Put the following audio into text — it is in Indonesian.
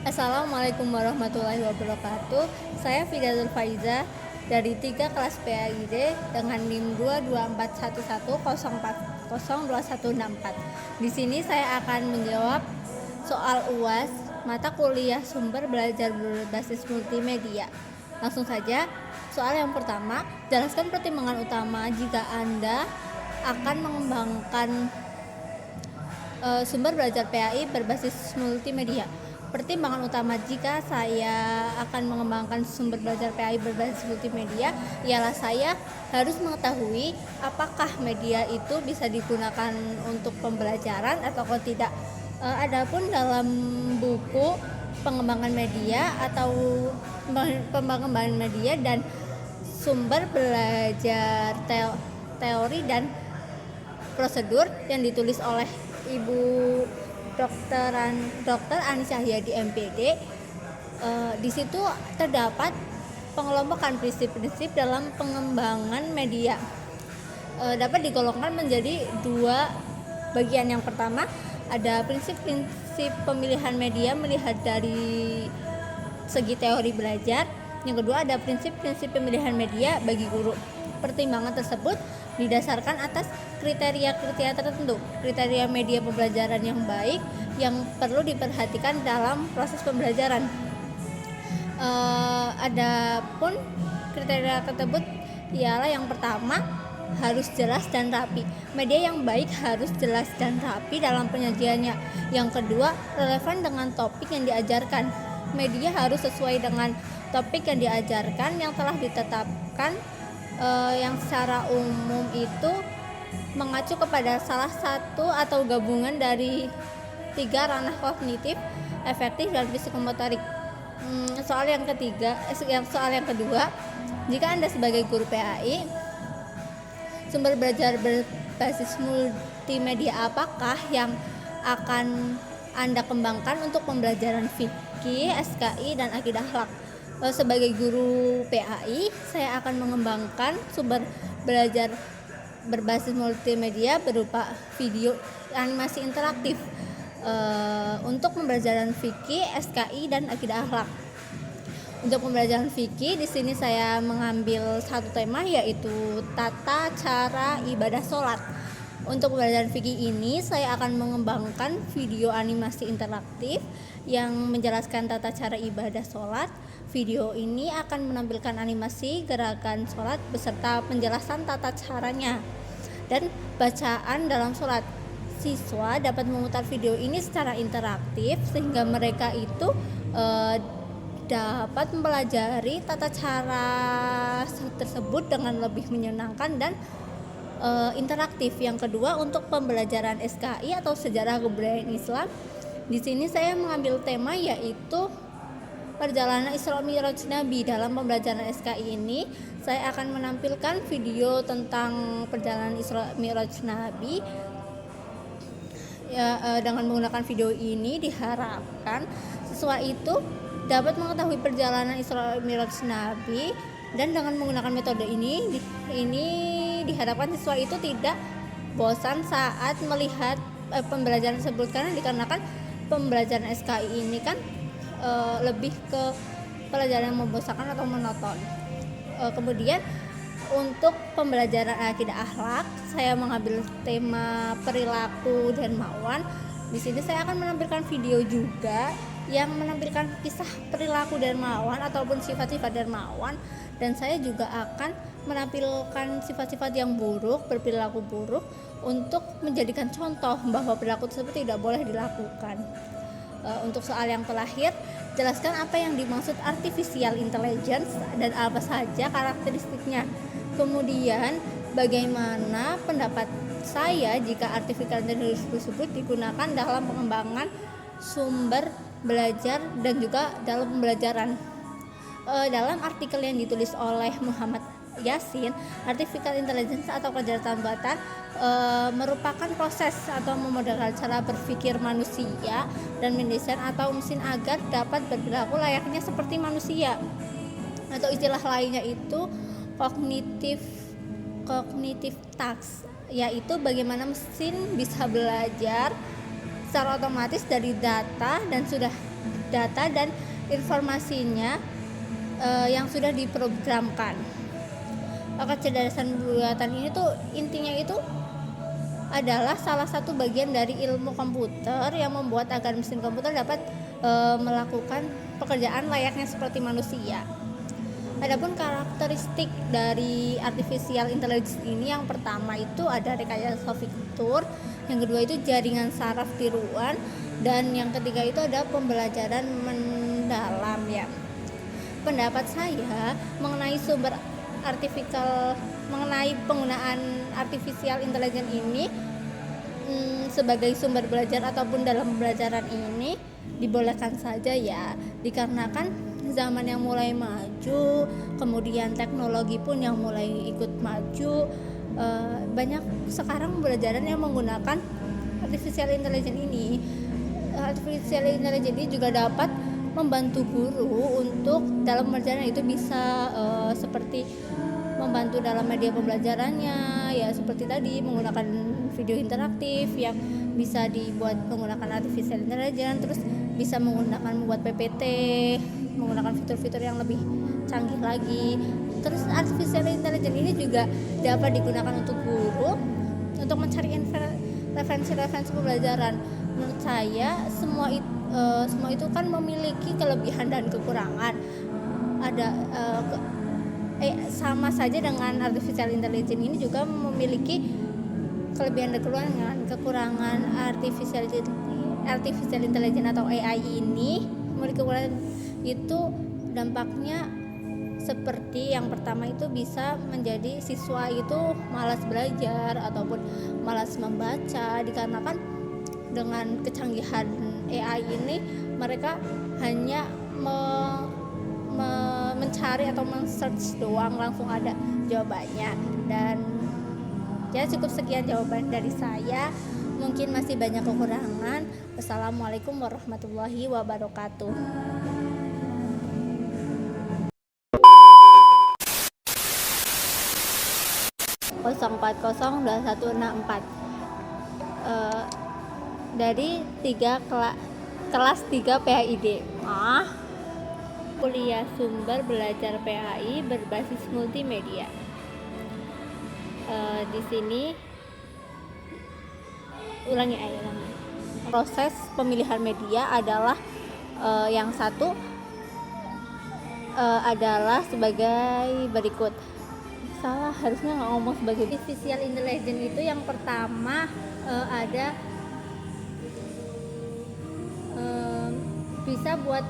Assalamualaikum warahmatullahi wabarakatuh. Saya Fidatul Faiza dari 3 kelas PAID dengan NIM 22411040214. Di sini saya akan menjawab soal UAS mata kuliah sumber belajar berbasis multimedia. Langsung saja, soal yang pertama, jelaskan pertimbangan utama jika Anda akan mengembangkan sumber belajar PAI berbasis multimedia. Pertimbangan utama jika saya akan mengembangkan sumber belajar PAI berbasis multimedia ialah saya harus mengetahui apakah media itu bisa digunakan untuk pembelajaran atau tidak. Adapun dalam buku pengembangan media atau pengembangan media dan sumber belajar teori dan prosedur yang ditulis oleh Ibu Dr. Ani Cahyadi MPD, di situ terdapat pengelompokan prinsip-prinsip dalam pengembangan media. Dapat digolongkan menjadi 2 bagian. Yang pertama ada prinsip-prinsip pemilihan media melihat dari segi teori belajar. Yang kedua ada prinsip-prinsip pemilihan media bagi guru. Pertimbangan tersebut didasarkan atas kriteria-kriteria tertentu, kriteria media pembelajaran yang baik yang perlu diperhatikan dalam proses pembelajaran. Adapun kriteria tersebut ialah yang pertama harus jelas dan rapi. Media yang baik harus jelas dan rapi dalam penyajiannya. Yang kedua, relevan dengan topik yang diajarkan. Media harus sesuai dengan topik yang diajarkan yang telah ditetapkan, yang secara umum itu mengacu kepada salah satu atau gabungan dari 3 ranah kognitif, efektif, dan psikomotorik. Soal yang kedua, jika Anda sebagai guru PAI, sumber belajar berbasis multimedia apakah yang akan Anda kembangkan untuk pembelajaran fikih, SKI, dan akidah akhlak? Sebagai guru PAI, saya akan mengembangkan sumber belajar berbasis multimedia berupa video animasi interaktif untuk pembelajaran fikih, SKI, dan akidah akhlak. Untuk pembelajaran fikih, di sini saya mengambil satu tema yaitu tata cara ibadah sholat. Untuk pembelajaran fikih ini, saya akan mengembangkan video animasi interaktif yang menjelaskan tata cara ibadah sholat. Video ini akan menampilkan animasi gerakan sholat beserta penjelasan tata caranya dan bacaan dalam sholat. Siswa dapat memutar video ini secara interaktif sehingga mereka itu dapat mempelajari tata cara tersebut dengan lebih menyenangkan dan interaktif. Yang kedua, untuk pembelajaran SKI atau sejarah kebudayaan Islam, di sini saya mengambil tema yaitu perjalanan Isra Mi'raj Nabi. Dalam pembelajaran SKI ini, saya akan menampilkan video tentang perjalanan Isra Mi'raj Nabi. Dengan menggunakan video ini diharapkan siswa itu dapat mengetahui perjalanan Isra Mi'raj Nabi, dan dengan menggunakan metode ini diharapkan siswa itu tidak bosan saat melihat pembelajaran tersebut, karena dikarenakan pembelajaran SKI ini kan lebih ke pelajaran yang membosankan atau monoton. Kemudian untuk pembelajaran akidah akhlak, saya mengambil tema perilaku dermawan. Di sini saya akan menampilkan video juga yang menampilkan kisah perilaku dermawan ataupun sifat-sifat dermawan, dan saya juga akan menampilkan sifat-sifat yang buruk, berperilaku buruk, untuk menjadikan contoh bahwa perilaku tersebut tidak boleh dilakukan. Untuk soal yang terakhir, jelaskan apa yang dimaksud artificial intelligence dan apa saja karakteristiknya. Kemudian bagaimana pendapat saya jika artificial intelligence tersebut digunakan dalam pengembangan sumber belajar dan juga dalam pembelajaran. Dalam artikel yang ditulis oleh Muhammad Yasin, artificial intelligence atau kecerdasan buatan merupakan proses atau memodelkan cara berpikir manusia dan mendesain atau mesin agar dapat berperilaku layaknya seperti manusia. Atau istilah lainnya itu cognitive task, yaitu bagaimana mesin bisa belajar secara otomatis dari data dan sudah data dan informasinya yang sudah diprogramkan. Kecerdasan buatan ini tuh intinya itu adalah salah satu bagian dari ilmu komputer yang membuat agar mesin komputer dapat melakukan pekerjaan layaknya seperti manusia. Adapun karakteristik dari artificial intelligence ini, yang pertama itu ada rekayasa fitur, yang kedua itu jaringan saraf tiruan, dan yang ketiga itu ada pembelajaran mendalam ya. Pendapat saya mengenai penggunaan artificial intelligence ini sebagai sumber belajar ataupun dalam pembelajaran ini dibolehkan saja ya, dikarenakan zaman yang mulai maju, kemudian teknologi pun yang mulai ikut maju. Banyak sekarang pembelajaran yang menggunakan artificial intelligence ini. Artificial intelligence ini juga dapat membantu guru untuk dalam pembelajaran itu bisa seperti membantu dalam media pembelajarannya ya, seperti tadi menggunakan video interaktif yang bisa dibuat menggunakan artificial intelligence, terus bisa membuat PPT, menggunakan fitur-fitur yang lebih canggih lagi. Terus artificial intelligence ini juga dapat digunakan untuk guru untuk mencari referensi pembelajaran. Menurut saya semua itu kan memiliki kelebihan dan kekurangan. Sama saja dengan artificial intelligence ini juga memiliki kelebihan dan kekurangan. Artificial intelligence atau AI ini memiliki kekurangan itu dampaknya seperti yang pertama itu bisa menjadi siswa itu malas belajar ataupun malas membaca, dikarenakan dengan kecanggihan AI ini mereka hanya mencari atau men-search doang, langsung ada jawabannya. Dan ya cukup sekian jawaban dari saya, mungkin masih banyak kekurangan. Wassalamualaikum warahmatullahi wabarakatuh. 04021164 dari kelas 3 PHID. Kuliah sumber belajar PHI berbasis multimedia. Di sini ulangi. Proses pemilihan media adalah yang satu adalah sebagai berikut. Salah, harusnya nggak ngomong sebagai. Artificial intelligence itu yang pertama ada bisa buat